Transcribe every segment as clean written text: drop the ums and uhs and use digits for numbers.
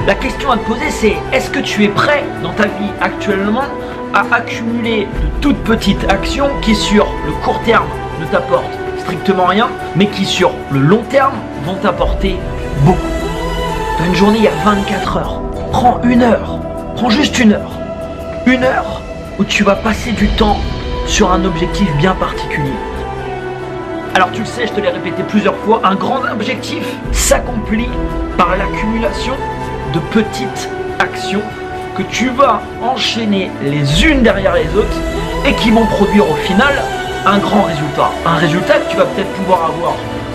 La question à te poser, c'est est-ce que tu es prêt dans ta vie actuellement à accumuler de toutes petites actions qui sur le court terme ne t'apportent strictement rien, mais qui sur le long terme vont t'apporter beaucoup. Dans une journée, il y a 24 heures. Prends une heure, prends juste une heure. Une heure où tu vas passer du temps sur un objectif bien particulier. Alors tu le sais, je te l'ai répété plusieurs fois, un grand objectif s'accomplit par l'accumulation de petites actions que tu vas enchaîner les unes derrière les autres et qui vont produire au final un grand résultat. Un résultat que tu vas peut-être pouvoir avoir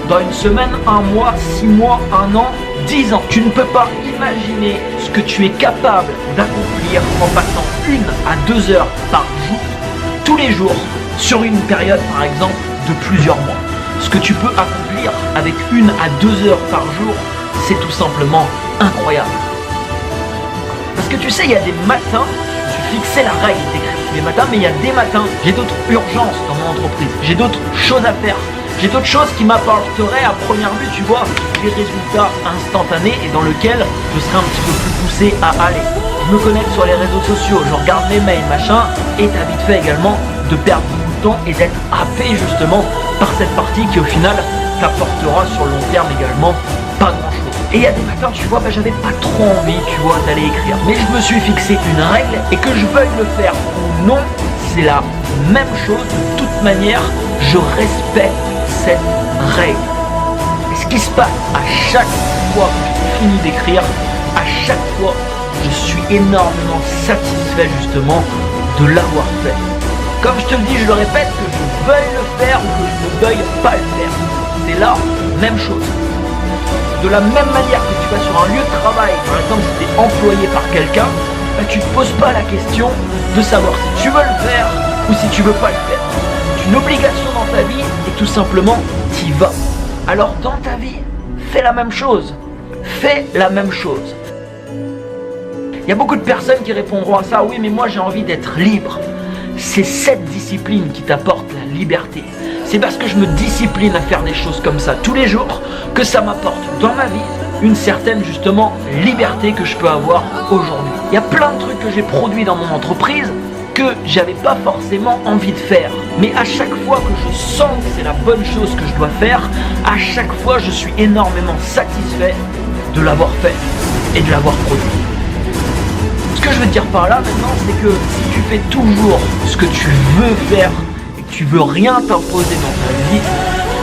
dans une semaine, un mois, 6 mois, un an, 10 ans. Tu ne peux pas imaginer ce que tu es capable d'accomplir en passant 1 à 2 heures par jour, tous les jours, sur une période par exemple de plusieurs mois. Ce que tu peux accomplir avec 1 à 2 heures par jour, c'est tout simplement incroyable. Parce que tu sais, il y a des matins, je me suis fixé la règle d'écrire tous les matins, mais il y a des matins, j'ai d'autres urgences dans mon entreprise, j'ai d'autres choses à faire, j'ai d'autres choses qui m'apporteraient à première vue, tu vois, des résultats instantanés et dans lesquels je serais un petit peu plus poussé à aller. Je me connecte sur les réseaux sociaux, je regarde mes mails, machin, et t'as vite fait également de perdre beaucoup de temps et d'être happé justement par cette partie qui au final t'apportera sur le long terme également pas grand chose. Et il y a des matins, tu vois, j'avais pas trop envie, tu vois, d'aller écrire. Mais je me suis fixé une règle et que je veuille le faire ou non, c'est la même chose. De toute manière, je respecte cette règle. Et ce qui se passe à chaque fois que je finis d'écrire, à chaque fois, je suis énormément satisfait justement de l'avoir fait. Comme je te le dis, je le répète, que je veuille le faire ou que je ne veuille pas le faire. C'est là, même chose. De la même manière que tu vas sur un lieu de travail, par exemple si tu es employé par quelqu'un, tu ne te poses pas la question de savoir si tu veux le faire ou si tu veux pas le faire. C'est une obligation dans ta vie et tout simplement t'y vas. Alors dans ta vie, fais la même chose. Fais la même chose. Il y a beaucoup de personnes qui répondront à ça, oui mais moi j'ai envie d'être libre. C'est cette discipline qui t'apporte la liberté. C'est parce que je me discipline à faire des choses comme ça tous les jours que ça m'apporte dans ma vie une certaine justement liberté que je peux avoir aujourd'hui. Il y a plein de trucs que j'ai produits dans mon entreprise que j'avais pas forcément envie de faire. Mais à chaque fois que je sens que c'est la bonne chose que je dois faire, à chaque fois je suis énormément satisfait de l'avoir fait et de l'avoir produit. Ce que je veux te dire par là maintenant, c'est que si tu fais toujours ce que tu veux faire et que tu veux rien t'imposer dans ta vie,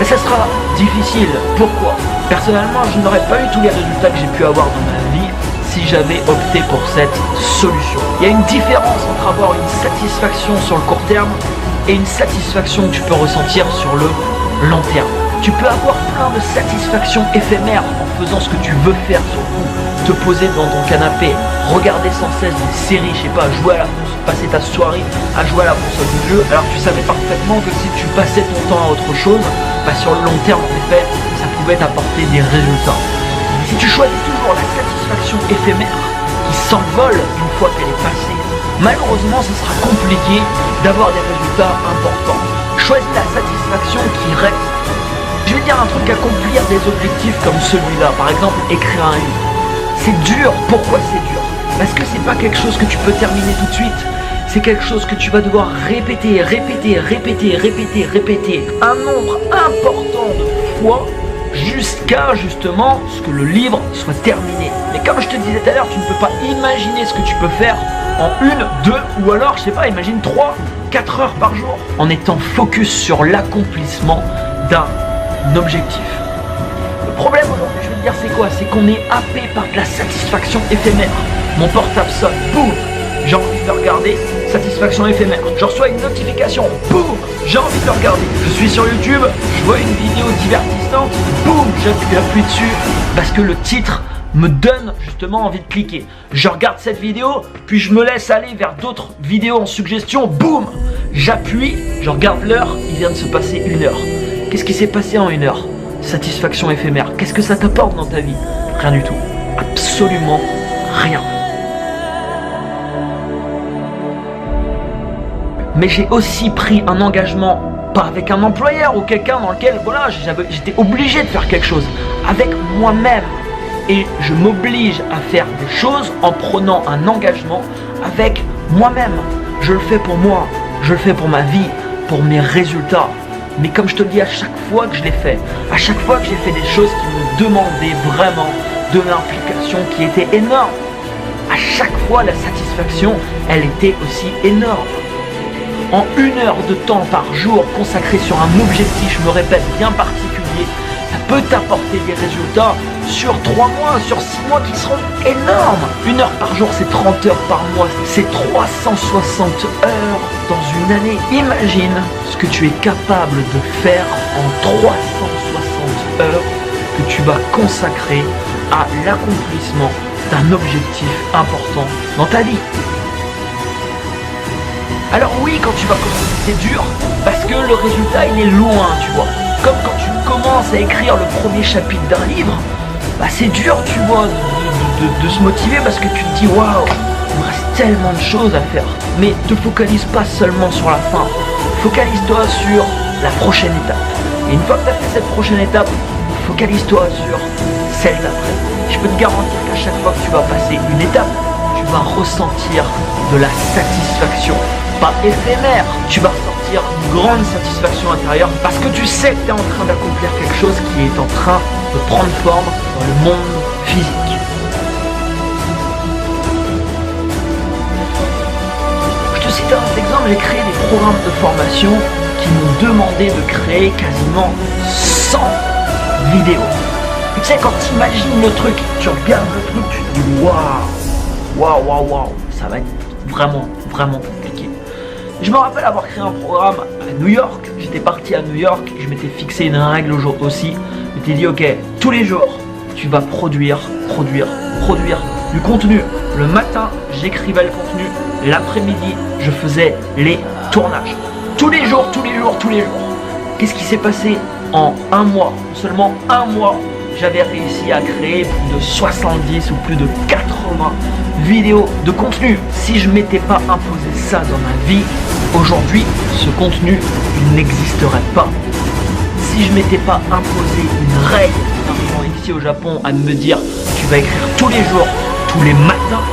ça sera difficile. Pourquoi ? Personnellement, je n'aurais pas eu tous les résultats que j'ai pu avoir dans ma vie si j'avais opté pour cette solution. Il y a une différence entre avoir une satisfaction sur le court terme et une satisfaction que tu peux ressentir sur le long terme. Tu peux avoir plein de satisfactions éphémères en faisant ce que tu veux faire sur le coup. Te poser dans ton canapé, regarder sans cesse des séries, je sais pas, jouer à la console, passer ta soirée à jouer à la console du jeu, alors que tu savais parfaitement que si tu passais ton temps à autre chose, sur le long terme en effet, ça pouvait t'apporter des résultats. Si tu choisis toujours la satisfaction éphémère qui s'envole une fois qu'elle est passée, malheureusement ce sera compliqué d'avoir des résultats importants. Choisis la satisfaction qui reste. Je vais dire un truc, accomplir des objectifs comme celui-là, par exemple écrire un livre. C'est dur. Pourquoi c'est dur ? Parce que c'est pas quelque chose que tu peux terminer tout de suite. C'est quelque chose que tu vas devoir répéter un nombre important de fois jusqu'à justement ce que le livre soit terminé. Mais comme je te disais tout à l'heure, tu ne peux pas imaginer ce que tu peux faire en 1, 2 ou alors, je sais pas, imagine 3, 4 heures par jour en étant focus sur l'accomplissement d'un objectif. Le problème aujourd'hui, je vais te dire, c'est quoi ? C'est qu'on est happé par de la satisfaction éphémère. Mon portable sonne, boum, j'ai envie de le regarder, satisfaction éphémère. Je reçois une notification, boum, j'ai envie de le regarder. Je suis sur YouTube, je vois une vidéo divertissante, boum, j'appuie dessus parce que le titre me donne justement envie de cliquer. Je regarde cette vidéo, puis je me laisse aller vers d'autres vidéos en suggestion, boum, j'appuie, je regarde l'heure, il vient de se passer 1 heure. Qu'est-ce qui s'est passé en 1 heure ? Satisfaction éphémère. Qu'est-ce que ça t'apporte dans ta vie ? Rien du tout. Absolument rien. Mais j'ai aussi pris un engagement, pas avec un employeur ou quelqu'un dans lequel, voilà, j'étais obligé de faire quelque chose. Avec moi-même. et je m'oblige à faire des choses en prenant un engagement avec moi-même. Je le fais pour moi, je le fais pour ma vie, pour mes résultats. Mais comme je te le dis, à chaque fois que je l'ai fait, à chaque fois que j'ai fait des choses qui me demandaient vraiment de l'implication qui était énorme, à chaque fois la satisfaction, elle était aussi énorme. En 1 heure de temps par jour consacré sur un objectif, je me répète, bien particulier, ça peut t'apporter des résultats sur 3 mois, sur 6 mois qui seront énormes. 1 heure par jour, c'est 30 heures par mois, c'est 360 heures dans une année. Imagine ce que tu es capable de faire en 360 heures que tu vas consacrer à l'accomplissement d'un objectif important dans ta vie. Alors oui, quand tu vas commencer, c'est dur, parce que le résultat, il est loin, tu vois. Comme quand tu commences à écrire le premier chapitre d'un livre, bah c'est dur, tu vois, de se motiver, parce que tu te dis, waouh, il me reste tellement de choses à faire. Mais ne te focalise pas seulement sur la fin, focalise-toi sur la prochaine étape. Et une fois que tu as fait cette prochaine étape, focalise-toi sur celle d'après. Je peux te garantir qu'à chaque fois que tu vas passer une étape, tu vas ressentir de la satisfaction, pas éphémère. Tu vas ressentir une grande satisfaction intérieure parce que tu sais que tu es en train d'accomplir quelque chose qui est en train de prendre forme dans le monde physique. Je te cite un exemple, j'ai créé des programmes de formation qui m'ont demandé de créer quasiment 100 vidéos. Et tu sais, quand tu imagines le truc, tu regardes le truc, tu te dis waouh, ça va être vraiment compliqué. Je me rappelle avoir créé un programme à New York. J'étais parti à New York, je m'étais fixé une règle aussi. Je m'étais dit, ok, tous les jours, tu vas produire du contenu. Le matin, j'écrivais le contenu. L'après-midi, je faisais les tournages. Tous les jours. Qu'est-ce qui s'est passé en 1 mois? Seulement 1 mois, j'avais réussi à créer plus de 70 ou plus de 80 vidéos de contenu. Si je m'étais pas imposé ça dans ma vie, aujourd'hui, ce contenu n'existerait pas. Si je m'étais pas imposé une règle ici au Japon à me dire tu vas écrire tous les jours, tous les matins,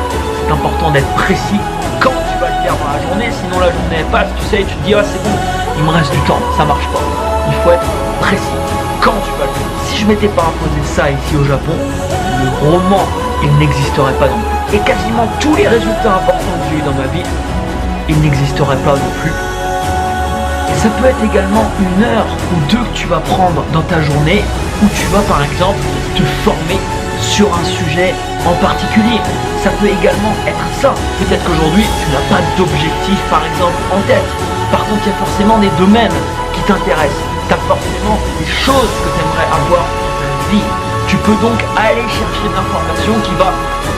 c'est important d'être précis quand tu vas le faire dans la journée, sinon la journée passe, tu sais, tu te dis ah c'est bon, il me reste du temps, ça marche pas. Il faut être précis quand tu vas le faire. Si je m'étais pas imposé ça ici au Japon, le roman, il n'existerait pas non plus. Et quasiment tous les résultats importants que j'ai eu dans ma vie, ils n'existeraient pas non plus. Et ça peut être également 1 heure ou 2 que tu vas prendre dans ta journée où tu vas par exemple te former sur un sujet en particulier. Ça peut également être ça. Peut-être qu'aujourd'hui tu n'as pas d'objectif par exemple en tête. Par contre il y a forcément des domaines qui t'intéressent. Tu as forcément des choses que tu aimerais avoir dans ta vie. Tu peux donc aller chercher de l'information qui va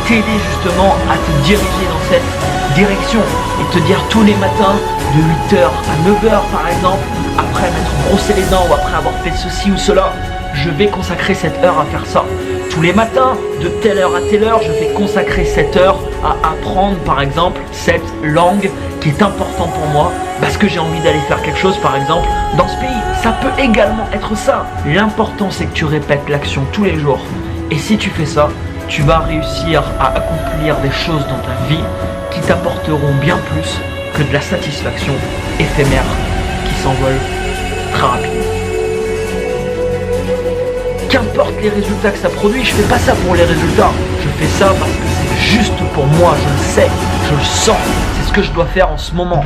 t'aider justement à te diriger dans cette direction et te dire tous les matins de 8h à 9h par exemple, après m'être brossé les dents ou après avoir fait ceci ou cela, je vais consacrer cette heure à faire ça. Tous les matins, de telle heure à telle heure, je vais consacrer cette heure à apprendre par exemple cette langue qui est importante pour moi parce que j'ai envie d'aller faire quelque chose par exemple dans ce pays. Ça peut également être ça. L'important c'est que tu répètes l'action tous les jours. Et si tu fais ça, tu vas réussir à accomplir des choses dans ta vie qui t'apporteront bien plus que de la satisfaction éphémère qui s'envole très rapidement. Qu'importe les résultats que ça produit, je fais pas ça pour les résultats. Je fais ça parce que c'est juste pour moi, je le sais, je le sens. C'est ce que je dois faire en ce moment.